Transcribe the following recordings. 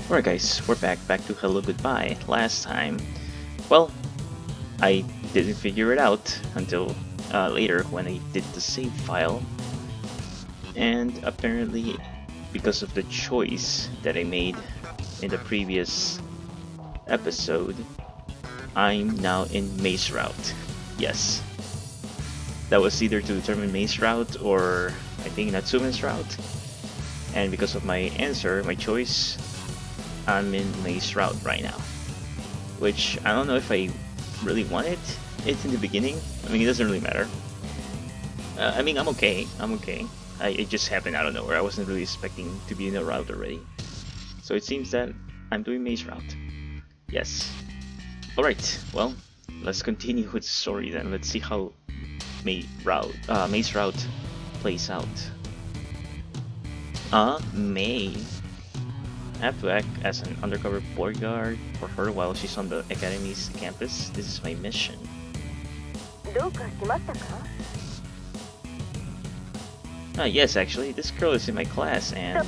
Alright guys, we're back to Hello Goodbye. Last time, well, I didn't figure it out until later when I did the save file, and apparently because of the choice that I made in the previous episode, I'm now in Maze Route. Yes, that was either to determine Maze Route or I think Natsume's route, and because of my answer, my choice, I'm in Maze Route right now, which I don't know if I really wanted it in the beginning. I mean, it doesn't really matter. I mean, I'm okay. It just happened out of nowhere. I wasn't really expecting to be in a route already. So it seems that I'm doing Maze Route. Yes. Alright, well, let's continue with the story then. Let's see how Maze Route plays out. May. I have to act as an undercover bodyguard for her while she's on the academy's campus. This is my mission. Yes, actually, this girl is in my class and...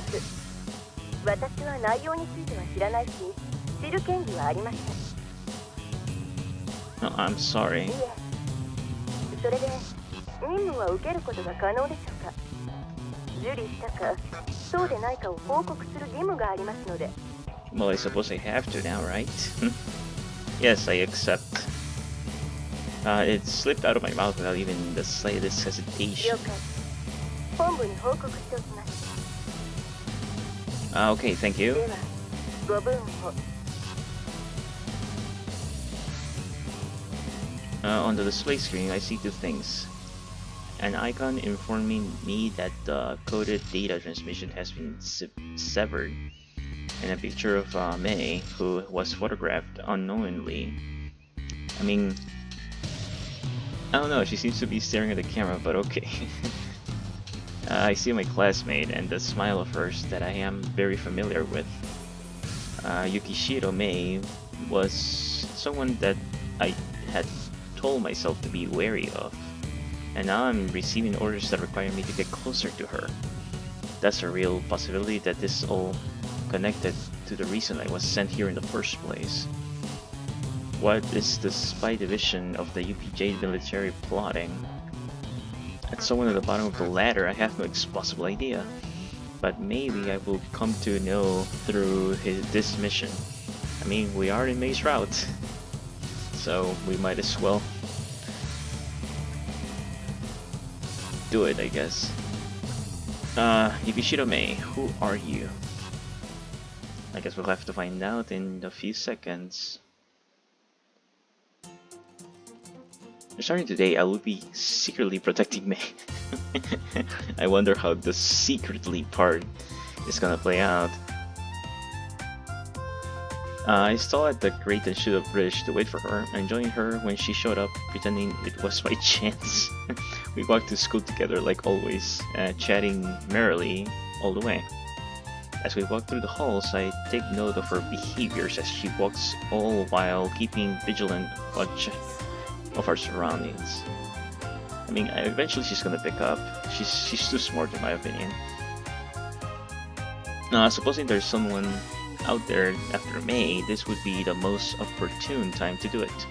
No, I'm sorry. Well, I suppose I have to now, right? Yes, I accept. It slipped out of my mouth without even the slightest hesitation. Okay, thank you. On the display screen, I see two things. An icon informing me that the coded data transmission has been severed, and a picture of May, who was photographed unknowingly. I mean, I don't know, she seems to be staring at the camera, but okay. I see my classmate and the smile of hers that I am very familiar with. Yukishiro May was someone that I had told myself to be wary of, and now I'm receiving orders that require me to get closer to her. That's a real possibility that this is all connected to the reason I was sent here in the first place. What is the spy division of the UPJ military plotting? At someone at the bottom of the ladder, I have no possible idea, but maybe I will come to know through this mission. I mean, we are in Maze Route, so we might as well do it, I guess. Yukishiro May, who are you? I guess we'll have to find out in a few seconds. Starting today, I will be secretly protecting May. I wonder how the secretly part is gonna play out. I stalled at the Great and Shoot Up Bridge to wait for her, and joined her when she showed up, pretending it was my chance. We walked to school together like always, chatting merrily all the way. As we walk through the halls, I take note of her behaviors as she walks, all while keeping vigilant watch of our surroundings. I mean, eventually she's gonna pick up. She's too smart in my opinion. Supposing there's someone out there after May, this would be the most opportune time to do it.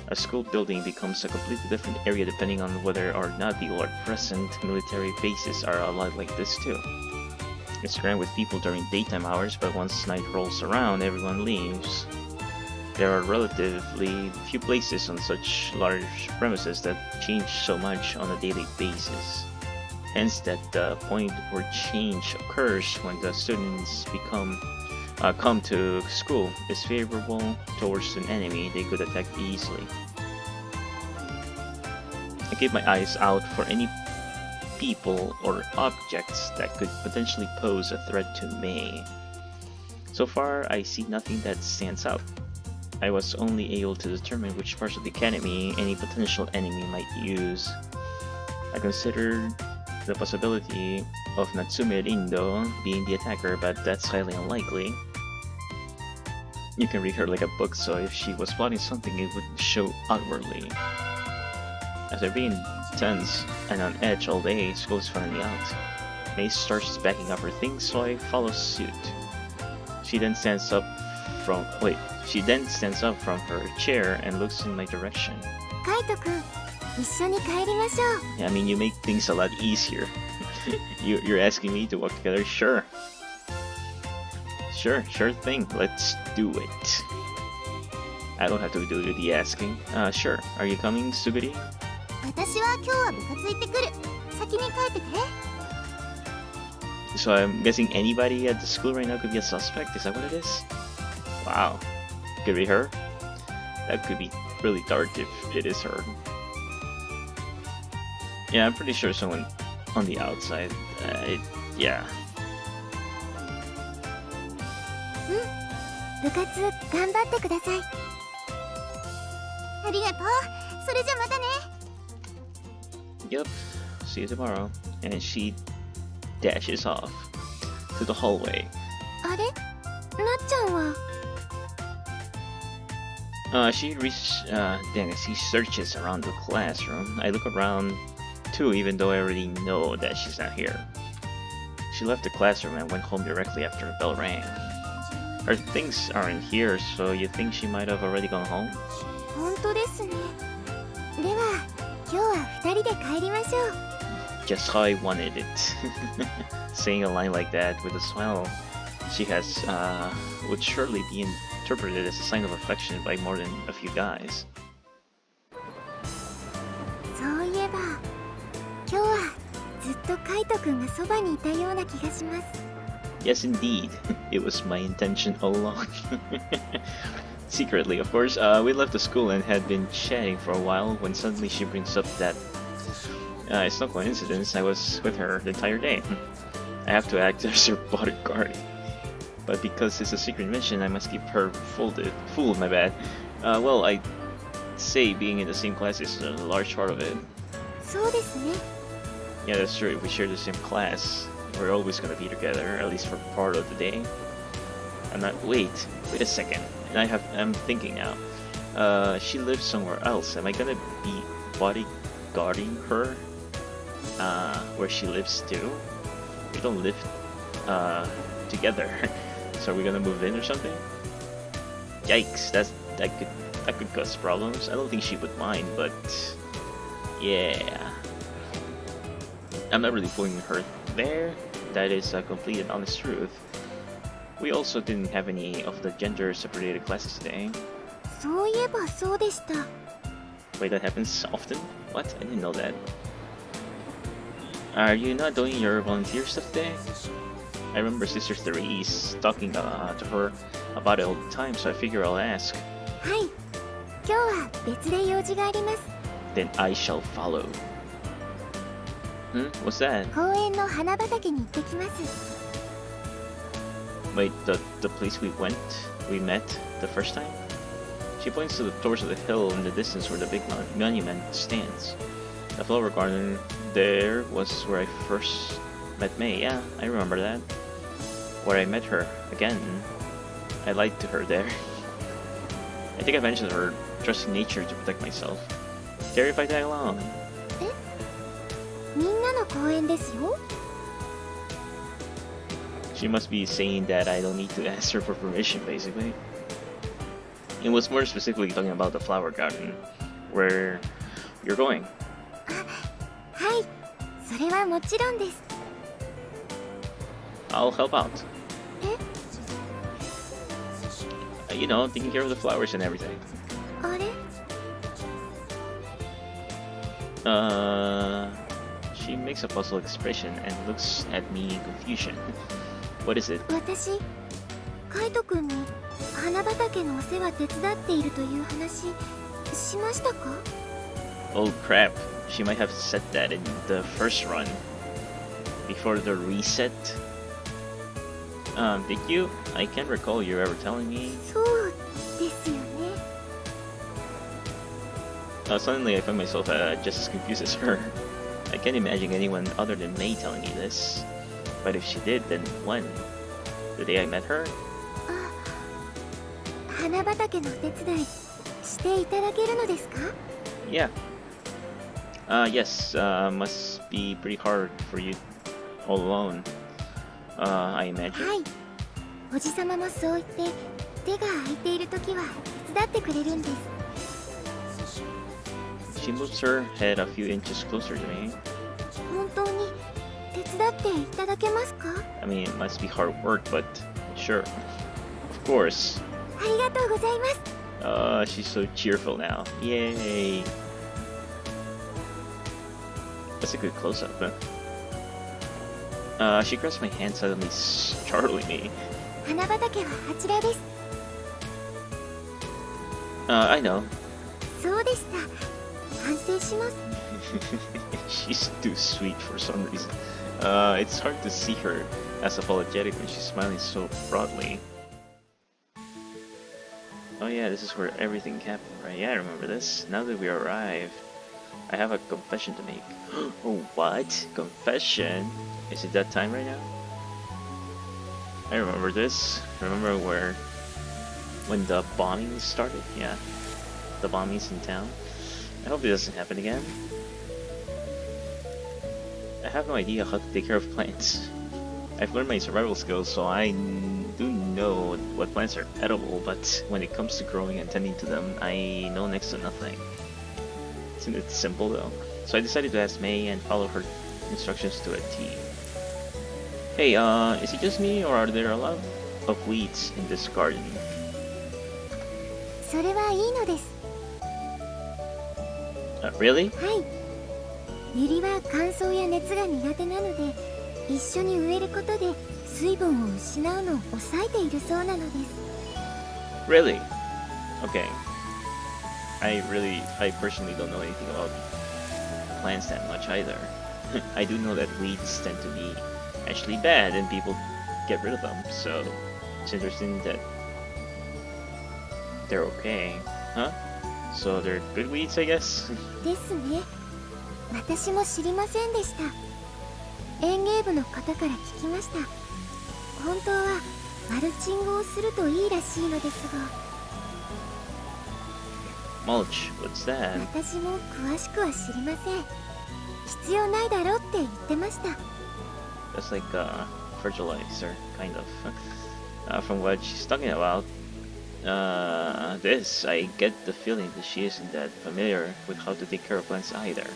A school building becomes a completely different area depending on whether or not people are present. Military bases are a lot like this too. It's crammed with people during daytime hours, but once night rolls around, everyone leaves. There are relatively few places on such large premises that change so much on a daily basis. Hence that the point where change occurs when the students come to school is favorable towards an enemy they could attack easily. I keep my eyes out for any people or objects that could potentially pose a threat to May. So far, I see nothing that stands out. I was only able to determine which parts of the academy any potential enemy might use. I considered the possibility of Natsume Rindo being the attacker, but that's highly unlikely. You can read her like a book, so if she was plotting something, it would show outwardly. After being tense and on edge all day, school is finally out. May starts packing up her things, so I follow suit. She then stands up from She then stands up from her chair and looks in my direction. カイトくん、一緒に帰りましょう。 I mean, you make things a lot easier. You're asking me to walk together? Sure. Sure thing. Let's do it. I don't have to do the asking. Sure. Are you coming, Suguri? 私は今日は部活行ってくる。先に帰ってて。 So I'm guessing anybody at the school right now could be a suspect? Is that what it is? Wow. Could be her? That could be really dark if it is her. Yeah, I'm pretty sure someone on the outside. Yeah. 部活頑張ってください。ありがとう。それじゃまたね。 Yep. See you tomorrow. And she dashes off to the hallway. あれ？なっちゃんは？ She searches around the classroom. I look around too, even though I already know that she's not here. She left the classroom and went home directly after the bell rang. Her things aren't here, so you think she might have already gone home? 本当ですね。では、今日は二人で帰りましょう。 Just how I wanted it. Saying a line like that with a smile she has would surely be interpreted as a sign of affection by more than a few guys. そういえば、今日はずっとカイトくんがそばにいたような気がします。 Yes, indeed. It was my intention all along. Secretly, of course, we left the school and had been chatting for a while when suddenly she brings up that it's no coincidence I was with her the entire day. I have to act as her bodyguard. But because it's a secret mission, I must keep her fooled, my bad. Well, I'd say being in the same class is a large part of it. そうですね。 Yeah, that's true. If we share the same class, we're always gonna be together, at least for part of the day. Wait a second. I'm thinking now. She lives somewhere else. Am I gonna be bodyguarding her? Where she lives too? We don't live together. So are we gonna move in or something? Yikes! That could cause problems. I don't think she would mind, but yeah. I'm not really pulling her there. That is a complete and honest truth. We also didn't have any of the gender-separated classes today. そういえばそうでした。 Wait, that happens often? What? I didn't know that. Are you not doing your volunteer stuff today? I remember Sister Therese talking to her about it all the time, so I figure I'll ask. はい。今日は別で用事があります。 Then I shall follow. What's that? 公園の花畑に行ってきます。 Wait, the place we met the first time? She points towards the hill in the distance where the big monument stands. The flower garden there was where I first met May. Yeah, I remember that. Where I met her again. I lied to her there. I think I mentioned her trusting nature to protect myself. Care if I tag along? みんなの公園ですよ。 She must be saying that I don't need to ask her for permission, basically. It was more specifically talking about the flower garden, where you're going. はい、それはもちろんです。 I'll help out. え？ You know, taking care of the flowers and everything. あれ？ She makes a puzzled expression and looks at me in confusion. What is it? 私、カイトくんに花畑のお世話手伝っているという話しましたか？ Oh crap, she might have said that in the first run. Before the reset. Did you? I can't recall you ever telling me. そうですよね。 Suddenly I find myself just as confused as her. I can't imagine anyone other than May telling me this. But if she did, then when? The day I met her? あ、花畑のお手伝いしていただけるのですか？ Yeah. Yes, must be pretty hard for you all alone. I imagine. はい。おじさまもそう言って手が空いている時は手伝ってくれるんです。 She moves her head a few inches closer to me. 本当に手伝っていただけますか？ I mean, it must be hard work, but sure. Of course. ありがとうございます。 She's so cheerful now. Yay! That's a good close-up, huh? She grabs my hand, suddenly startling me. 花畑はあちらです。 I know. そうでした。反省します。 She's too sweet for some reason. It's hard to see her as apologetic when she's smiling so broadly. Oh yeah, this is where everything happened, right? Yeah, I remember this. Now that we arrived, I have a confession to make. Oh, what? Confession? Is it that time right now? I remember this. Remember when the bombing started? Yeah, the bombings in town. I hope it doesn't happen again. I have no idea how to take care of plants. I've learned my survival skills, so I do know what plants are edible, but when it comes to growing and tending to them, I know next to nothing. Isn't it simple though? So I decided to ask May and follow her instructions to a T. Hey, is it just me, or are there a lot of weeds in this garden? それはいいのです。 Really? はい。ユリは乾燥や熱が苦手なので、一緒に植えることで水分を失うのを抑えているそうなのです。 Really? Okay. I personally don't know anything about plants that much either. I do know that weeds tend to be actually bad and people get rid of them, so it's interesting that they're okay. Huh? So they're good weeds, I guess? ですね。私も知りませんでした。園芸部の方から聞きました。本当はマルチングをするといいらしいのですが。Mulch, what's that? 私も詳しくは知りません。必要ないだろうって言ってました。 That's like fertilizer, kind of. From what she's talking about, this, I get the feeling that she isn't that familiar with how to take care of plants either.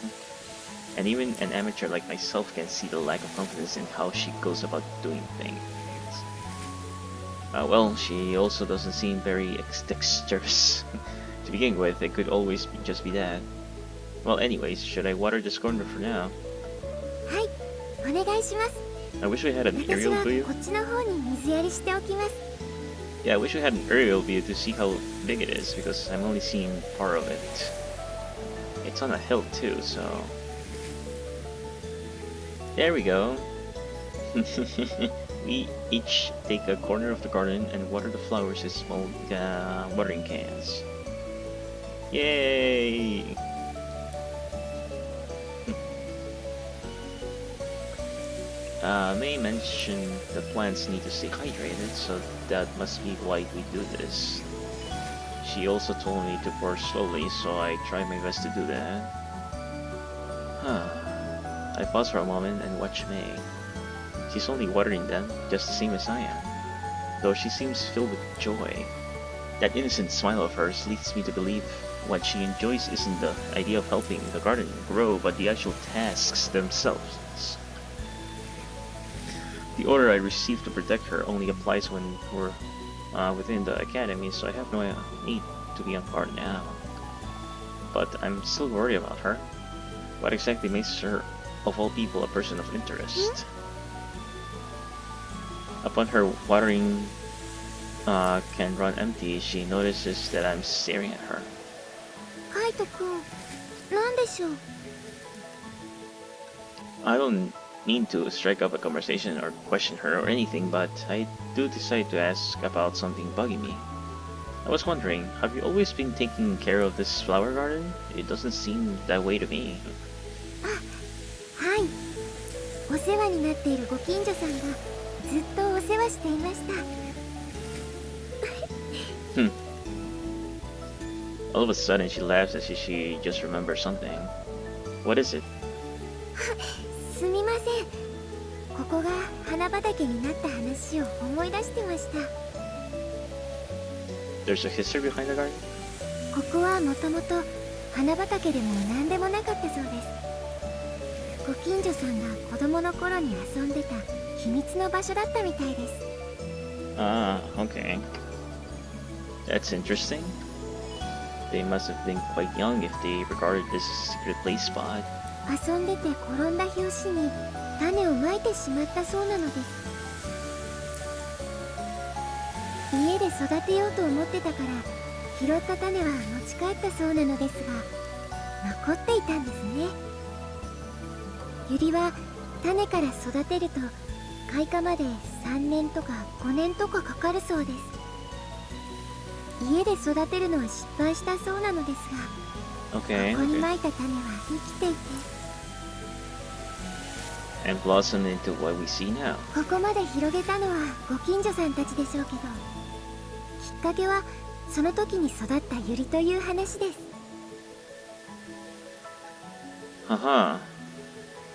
And even an amateur like myself can see the lack of confidence in how she goes about doing things. Well, she also doesn't seem very dexterous. To begin with, it could always just be that. Well, anyways, should I water this corner for now? はい、お願いします。 I wish we had an aerial 私 view. はこっちの方に水やりしておきます。 Yeah, I wish we had an aerial view to see how big it is, because I'm only seeing part of it. It's on a hill too, so... There we go. We each take a corner of the garden and water the flowers with small watering cans. Yay! May mentioned the plants need to stay hydrated, so that must be why we do this. She also told me to pour slowly, so I try my best to do that. Huh. I pause for a moment and watch May. She's only watering them, just the same as I am, though she seems filled with joy. That innocent smile of hers leads me to believe what she enjoys isn't the idea of helping the garden grow, but the actual tasks themselves. The order I received to protect her only applies when we're within the academy, so I have no need to be on guard now. But I'm still worried about her. What exactly makes her, of all people, a person of interest? Upon her watering can run empty, she notices that I'm staring at her. カイトくん、なんでしょう。 I don't mean to strike up a conversation or question her or anything, but I do decide to ask about something bugging me. I was wondering, have you always been taking care of this flower garden? It doesn't seem that way to me. はい。お世話になっているご近所さんがずっとお世話していました。All of a sudden, she laughs as if she just remembers something. What is it? すみません。こここが花畑になった話を思い出してました。 There's a history behind the garden? ここはもともと花畑でも何でもなかったそうです。ご近所さんが子供の頃に遊んでた秘密の場所だったみたいです。 Ah, okay. That's interesting. They must have been quite young if they regarded this as a secret play spot. 遊んでて転んだ拍子に種をまいてしまったそうなのです。家で育てようと思ってたから拾った種は持ち帰ったそうなのですが、残っていたんですね。ユリは種から育てると開花まで3年とか5年とかかかるそうです。家で育てるのは失敗したそうなのですが、 Okay, ここに okay. まいた種は生きていて、 And blossomed into what we see now. ここまで広げたのはご近所さんたちでしょうけど、きっかけはその時に育ったユリという話です。 Haha.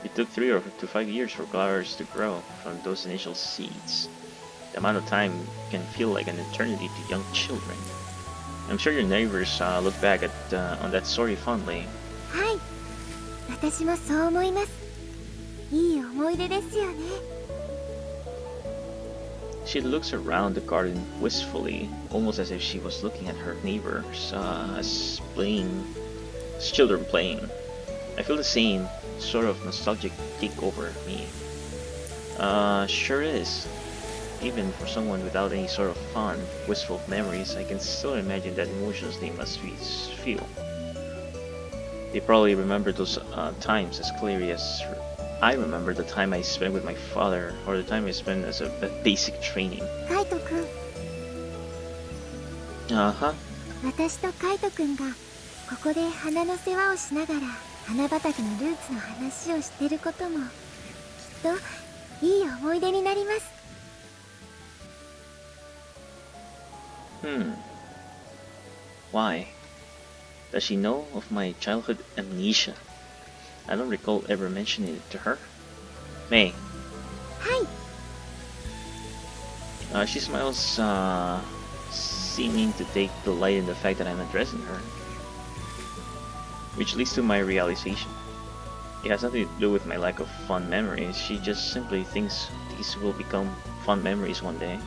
It took 3 or to 5 years for flowers to grow from those initial seeds. The amount of time can feel like an eternity to young children. I'm sure your neighbors look back at on that story fondly. はい、私もそう思います。いい思い出ですよね。 She looks around the garden wistfully, almost as if she was looking at her neighbors as children playing. I feel the same sort of nostalgic take over me. Sure is. Even for someone without any sort of fond, wistful memories, I can still imagine that emotions they must feel. They probably remember those times as clearly as I remember the time I spent with my father, or the time I spent as a basic training. カイトくん、 Uh-huh. 私とカイトくんがここで花の世話をしながら花畑のルーツの話をしてることもきっといい思い出になります。 Why? Does she know of my childhood amnesia? I don't recall ever mentioning it to her. May. はい、 She smiles, seeming to take delight in the fact that I'm addressing her. Which leads to my realization. It has nothing to do with my lack of fond memories. She just simply thinks these will become fond memories one day.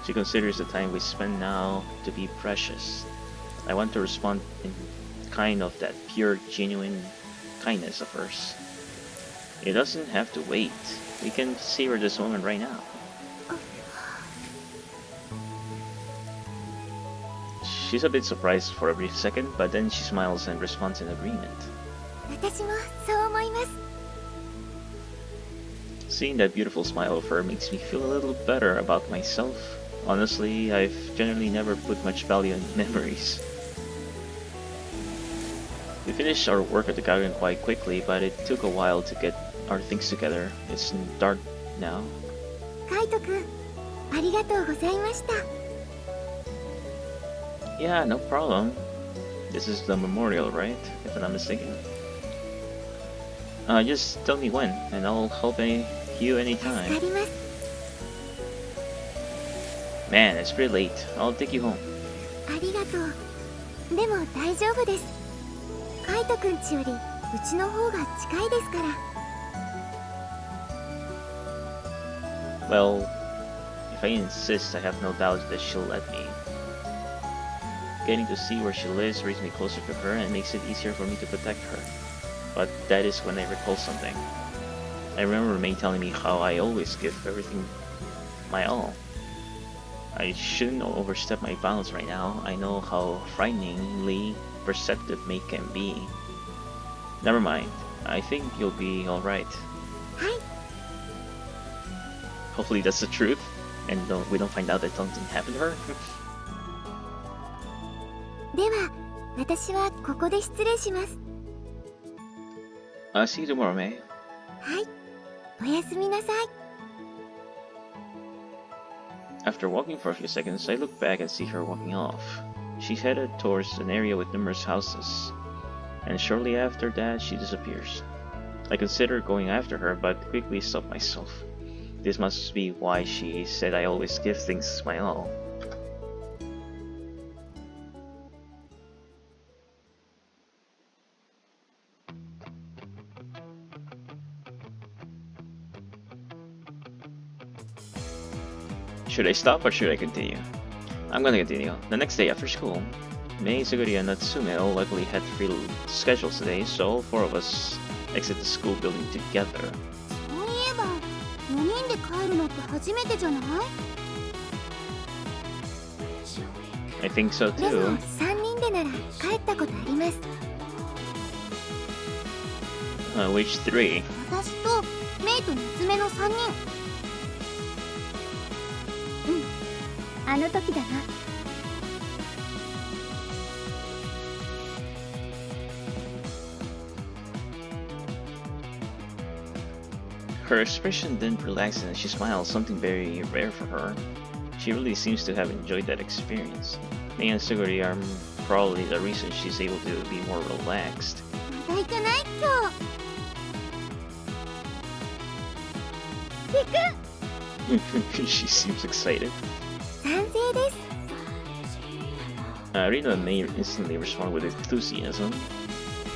She considers the time we spend now to be precious. I want to respond in kind of that pure, genuine kindness of hers. It doesn't have to wait. We can savor this moment right now. She's a bit surprised for a brief second, but then she smiles and responds in agreement. 私もそう思います。 Seeing that beautiful smile of her makes me feel a little better about myself. Honestly, I've generally never put much value in memories. We finished our work at the garden quite quickly, but it took a while to get our things together. It's dark now. カイトくん、ありがとうございました。 Yeah, no problem. This is the memorial, right? If I'm not mistaken. Just tell me when, and I'll help you 助 anytime. かります。 Man, it's pretty late. I'll take you home. ありがとう。でも大丈夫です。カイトくんちよりうちの方が近いですから。 Well, if I insist, I have no doubt that she'll let me. Getting to see where she lives brings me closer to her and makes it easier for me to protect her. But that is when I recall something. I remember May telling me how I always give everything my all. I shouldn't overstep my bounds right now. I know how frighteningly perceptive May can be. Never mind. I think you'll be alright. はい、 Hopefully that's the truth, and we don't find out that something happened to her. では私はここで失礼します。 See you tomorrow, May. はい、おやすみなさい。 After walking for a few seconds, I look back and see her walking off. She's headed towards an area with numerous houses, and shortly after that she disappears. I consider going after her, but quickly stop myself. This must be why she said I always give things my all. Should I stop or should I continue? I'm gonna continue. The next day after school, Mei, Suguri, and Natsume all luckily had free schedules today, so all four of us exit the school building together. そういえば4人で帰るのって初めてじゃない？ I think so でも too. 3人でなら帰ったことあります。 Which three? 私とメイと娘の3人。あの時だな。Her expression didn't relax and she smiled, something very rare for her. She really seems to have enjoyed that experience. Mei and Suguri are probably the reason she's able to be more relaxed. まだ行かない今日。行く。 She seems excited. 賛成です。Rino and Mei instantly respond with enthusiasm.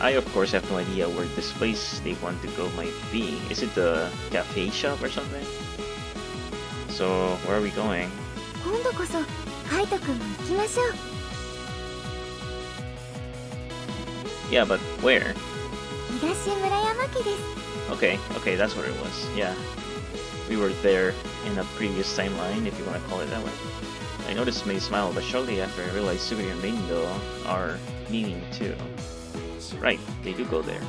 I of course have no idea where this place they want to go might be. Is it the cafe shop or something? So, where are we going? 今度こそカイトくんも行きましょう。 Yeah, but where? 東村山家です。 Okay, that's what it was. Yeah. We were there in a previous timeline, if you want to call it that way. I noticed Mei smile, but shortly after I realized Suguri and Meindo are meaning too. Right, they do go there.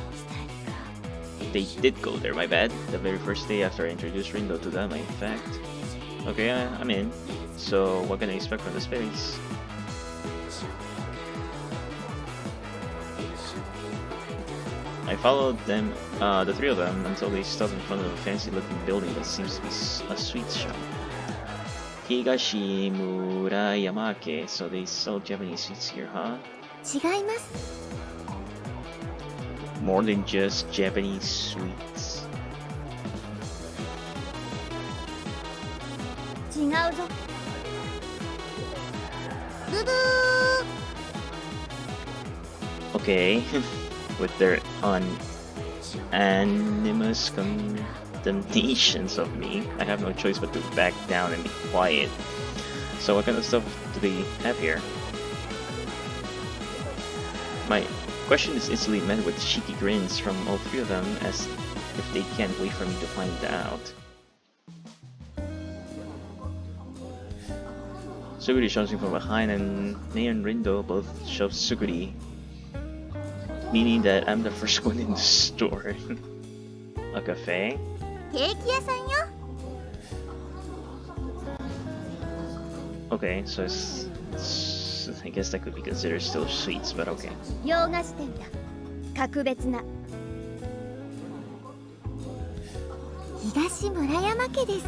They did go there, my bad. The very first day after I introduced Rindo to them, in fact. Okay, I'm in. So, what can I expect from this place? I followed them, the three of them, until they stopped in front of a fancy-looking building that seems to be a sweets shop. Higashi Murayamake, so they sell Japanese sweets here, huh? 違います。 More than just Japanese sweets. 違うぞ。ブブー。 Okay, with their unanimous condemnations of me, I have no choice but to back down and be quiet. So what kind of stuff do they have here? My question is instantly met with cheeky grins from all three of them, as if they can't wait for me to find out. Suguri shoves me from behind, and Mei and Rindo both shove Suguri, meaning that I'm the first one in the store. A cafe? ケーキ屋さんよ。 Okay, so I guess that could be considered still sweets, but okay. 洋菓子店だ。格別な。東村山家です。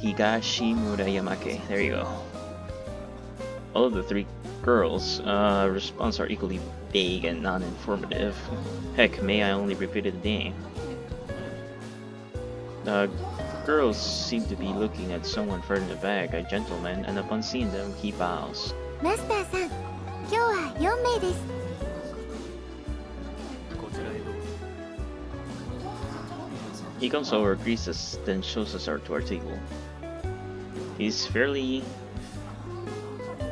Higashi Murayamake, there you go. All of the three girls' responses are equally vague and non-informative. Heck, may I only repeated the name. The girls seem to be looking at someone further in the back, a gentleman, and upon seeing them, he bows. マスターさん、今日は4名です。 He comes over, greets us, then shows us to our table. He's fairly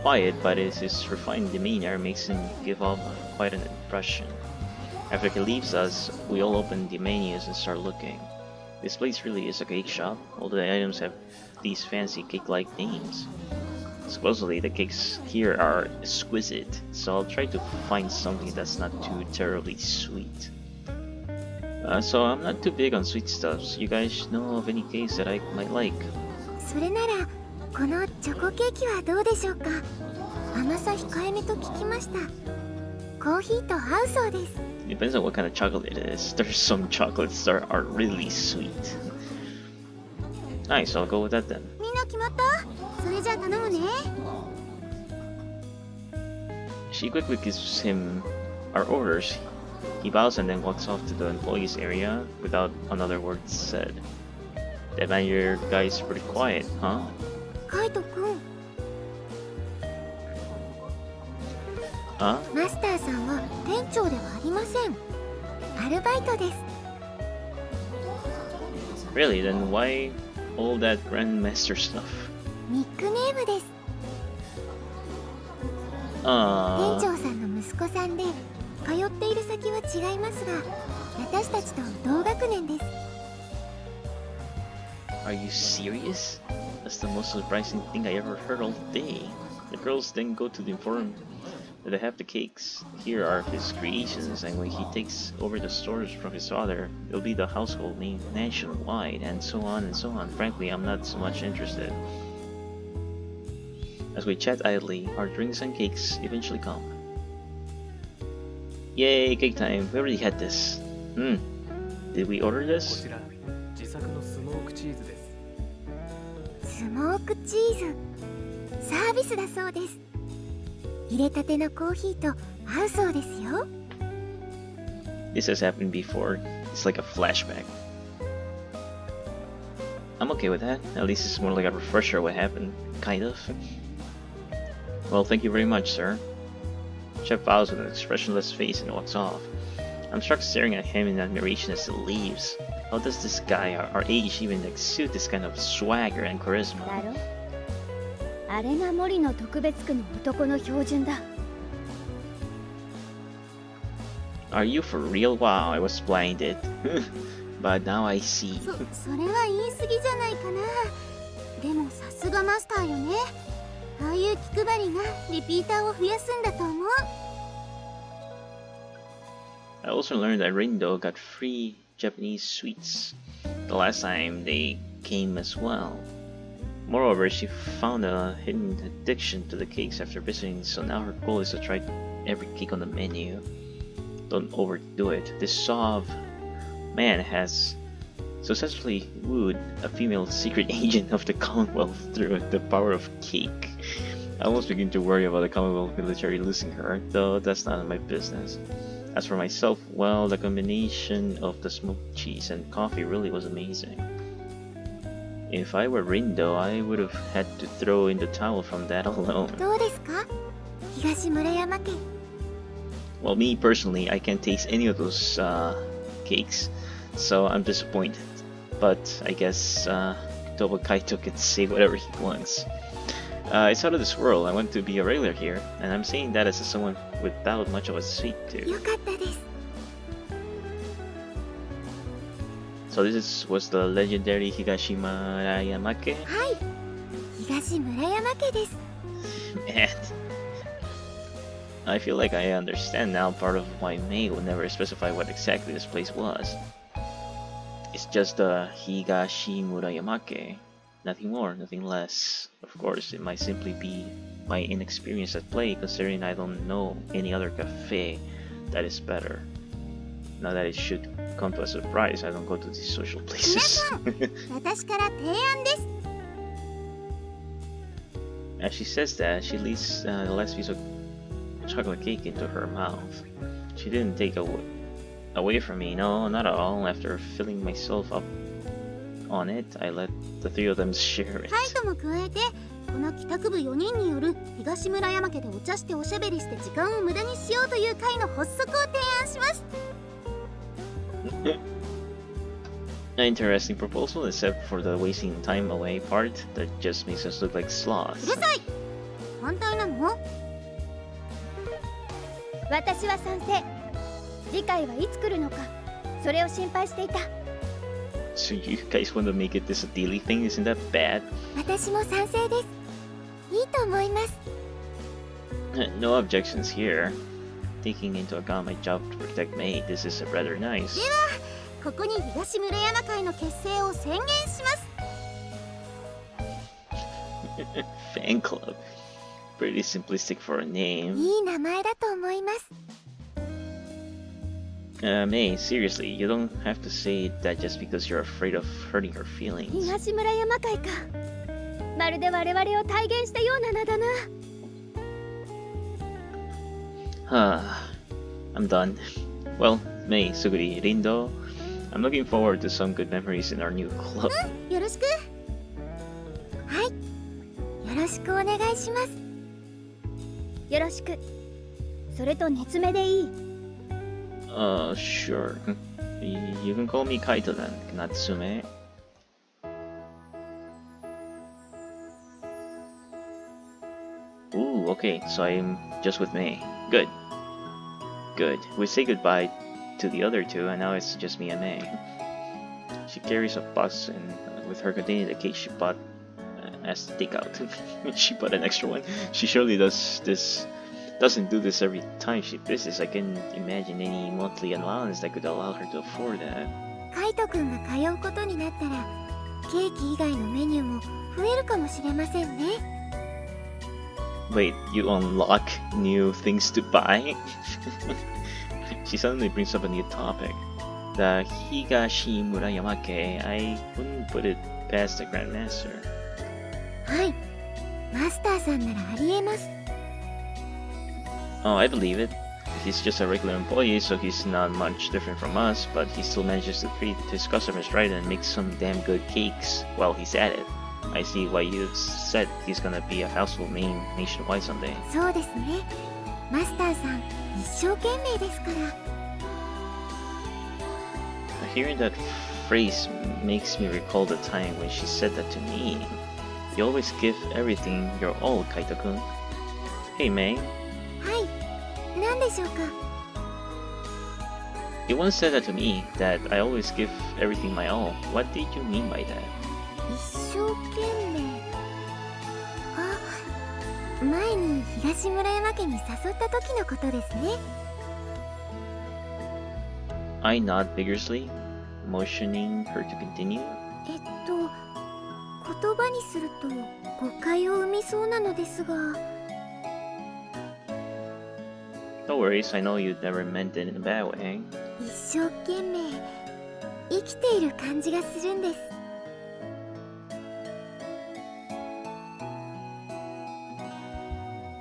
quiet, but his refined demeanor makes him give off quite an impression. After he leaves us, we all open the menus and start looking. This place really is a cake shop. All the items have these fancy cake-like names. Supposedly the cakes here are exquisite, so I'll try to find something that's not too terribly sweet. So I'm not too big on sweet stuffs. You guys know of any cakes that I might like? それならこのチョコケーキはどうでしょうか。甘さ控えめと聞きました。コーヒーと合うそうです。 Depends on what kind of chocolate it is. There's some chocolates that are really sweet. Nice, I'll go with that then. みんな決まった？それじゃあ頼むね。 She quickly gives him our orders. He bows and then walks off to the employees area without another word said. That man, your guy's pretty quiet, huh? カイトくん、 Huh? マスターさんは店長ではありません。アルバイトです。 Really? Then why all that Grandmaster stuff? ニックネームです。店長さんの息子さんで、通っている先は違いますが、私たちと同学年です。 Are you serious? That's the most surprising thing I ever heard all day. The girls then go to the forum that they have the cakes. Here are his creations, and when he takes over the stores from his father, it'll be the household name nationwide, and so on and so on. Frankly, I'm not so much interested. As we chat idly, our drinks and cakes eventually come. Yay, cake time! We already had this. Did we order this? こちら自作のスモークチーズです。スモークチーズ、サービスだそうです。入れたてのコーヒーと合うそうですよ。 This has happened before. It's like a flashback. I'm okay with that. At least it's more like a refresher of what happened. Kind of. Well, thank you very much, sir. Chef bows with an expressionless face and walks off. I'm struck staring at him in admiration as he leaves. How does this guy, our age, even exude this kind of swagger and charisma? だろ？あれが森の特別区の男の標準だ。 Are you for real? Wow, I was blinded. But now I see. それは言い過ぎじゃないかな。でもさすがマスターよね。ああいう気配りがリピーターを増やすんだと思う。 I also learned that Rindo got free Japanese sweets the last time they came as well. Moreover, she found a hidden addiction to the cakes after visiting, so now her goal is to try every cake on the menu. Don't overdo it. This suave man has successfully wooed a female secret agent of the Commonwealth through the power of cake. I almost begin to worry about the Commonwealth military losing her, though that's none of my business. As for myself, well, the combination of the smoked cheese and coffee really was amazing. If I were Rindo, I would have had to throw in the towel from that alone. どうですか？東村山家。 Well, me personally, I can't taste any of those cakes, so I'm disappointed. But I guess Toba Kaito can say whatever he wants. It's out of this world. I want to be a regular here, and I'm saying that as someone without much of a sweet tooth. よかったです。 So was the legendary Higashima Yamake? はい。東村山家です。 Man, I feel like I understand now part of why Mei would never specify what exactly this place was. It's just the Higashimura Yamake. Nothing more, nothing less. Of course, it might simply be my inexperience at play, considering I don't know any other cafe that is better. Now that it should come to a surprise, I don't go to these social places. 私から提案です。 As she says that, she leads the last piece of chocolate cake into her mouth. She didn't take away from me, no, not at all. After filling myself up on it, I let the three of them share it. カイトも加えて、この帰宅部4人による東村山家でお茶しておしゃべりして時間を無駄にしようという会の発足を提案します。 An interesting proposal, except for the wasting time away part that just makes us look like う sloths. るさい。反対なの？私は賛成。次回はいつ来るのか、それを心配していた。 So you guys want to make it this a daily thing? Isn't that bad? 私も賛成です。いいと思います。 No objections here. Taking into account my job to protect May, this is rather nice. ここに東村山会の結成を宣言します。 Fan club. Pretty simplistic for a name. いい名前だと思います。 May, seriously, you don't have to say that just because you're afraid of hurting her feelings. 東村山会か。まるで我々を体現したような名だな。 I'm done. Well, Mei, Suguri, Rindo. I'm looking forward to some good memories in our new club. よろしく。はい、よろしくお願いします。よろしく。それと熱目でいい。Sure. You can call me Kaito then, Natsume. Ooh, okay, so I'm just with Mei. Good. Good. We say goodbye to the other two, and now it's just me and Mei. She carries a box, and with her containing the cake she bought as takeout. She bought an extra one. She surely doesn't do this every time she visits. I can imagine any monthly allowance that could allow her to afford that. カイトくんが通うことになったら、ケーキ以外のメニューも増えるかもしれませんね。Wait, you unlock new things to buy? She suddenly brings up a new topic. The Higashi Murayamake. I wouldn't put it past the Grandmaster. はい、マスターさんならありえます。Oh, I believe it. He's just a regular employee, so he's not much different from us, but he still manages to treat his customers right and make some damn good cakes while he's at it. I see why you said he's gonna be a household name nationwide someday. そうですね。マスターさん、一生懸命ですから。Hearing that phrase makes me recall the time when she said that to me. You always give everything your all, Kaito-kun. Hey, Mei. はい、何でしょうか。You once said that to me, that I always give everything my all. What did you mean by that? 一生懸命。あ、前に東村山家に誘った時のことですね。I nod vigorously, motioning her to continue. 言葉にすると誤解を生みそうなのですが。No worries, I know you never meant it in a bad way. 一生懸命生きている感じがするんです。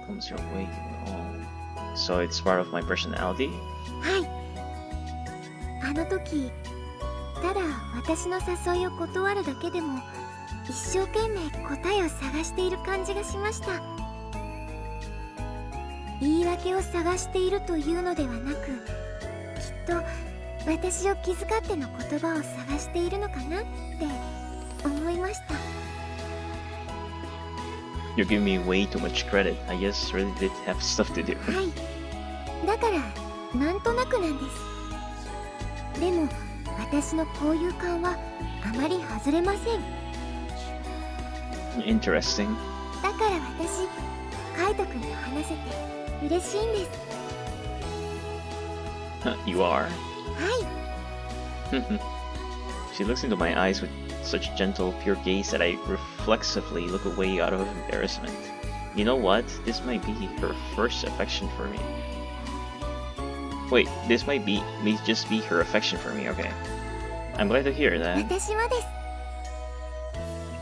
Comes your way, oh. So it's part of my personality? はい。あの時、ただ私の誘いを断るだけでも一生懸命答えを探している感じがしました。言い訳を探しているというのではなく、きっと私を気遣っての言葉を探しているのかなって思いました。You're giving me way too much credit. I guess really did have stuff to do. はい。だからなんとなくなんです。でも私のこういう感はあまり外れません。Interesting. だから私、カイト君と話せて嬉しいんです。You are? はい。She looks into my eyes with such gentle, pure gaze that I reflexively look away out of embarrassment. You know what? This might be her first affection for me. Wait, this might just be her affection for me, okay. I'm glad to hear that. 私もです。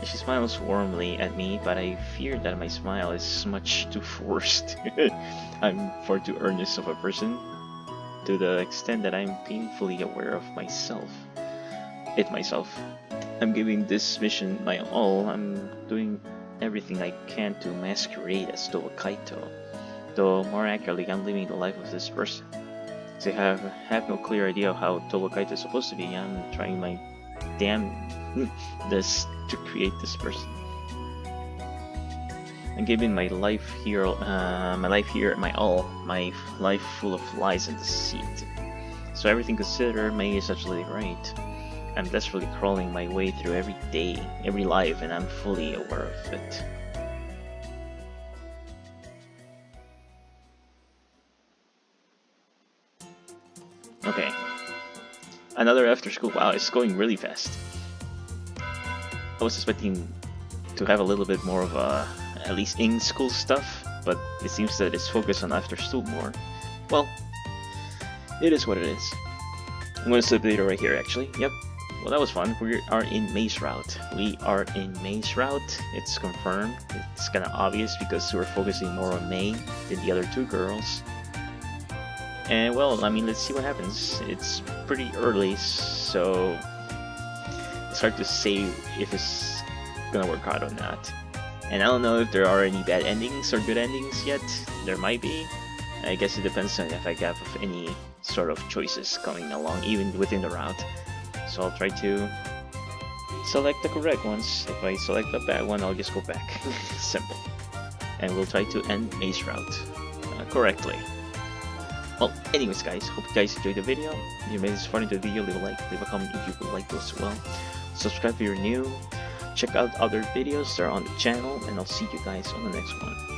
She smiles warmly at me, but I fear that my smile is much too forced. I'm far too earnest of a person, to the extent that I'm painfully aware of myself. I'm giving this mission my all. I'm doing everything I can to masquerade as Towa Kaito. Though more accurately, I'm living the life of this person. Since I have no clear idea of how Towa Kaito is supposed to be, I'm trying my damn best to create this person. I'm giving my life here, my all, my life full of lies and deceit. So everything considered, May is absolutely right. I'm desperately crawling my way through every day, every life, and I'm fully aware of it. Okay. Another after school. Wow, it's going really fast. I was expecting to have a little bit more of at least in-school stuff, but it seems that it's focused on after school more. Well, it is what it is. I'm going to slip data right here, actually. Yep. Well, that was fun. We are in Maze Route. It's confirmed. It's kind of obvious because we're focusing more on May than the other two girls. And well, I mean, let's see what happens. It's pretty early, so it's hard to say if it's gonna work out or not. And I don't know if there are any bad endings or good endings yet. There might be. I guess it depends on if I have any sort of choices coming along, even within the route. So I'll try to select the correct ones. If I select the bad one, I'll just go back. Simple. And we'll try to end Maze Route correctly. Well, anyways guys, hope you guys enjoyed the video. If you made this far into the video, leave a like, leave a comment if you would like to as well. Subscribe if you're new. Check out other videos that are on the channel, and I'll see you guys on the next one.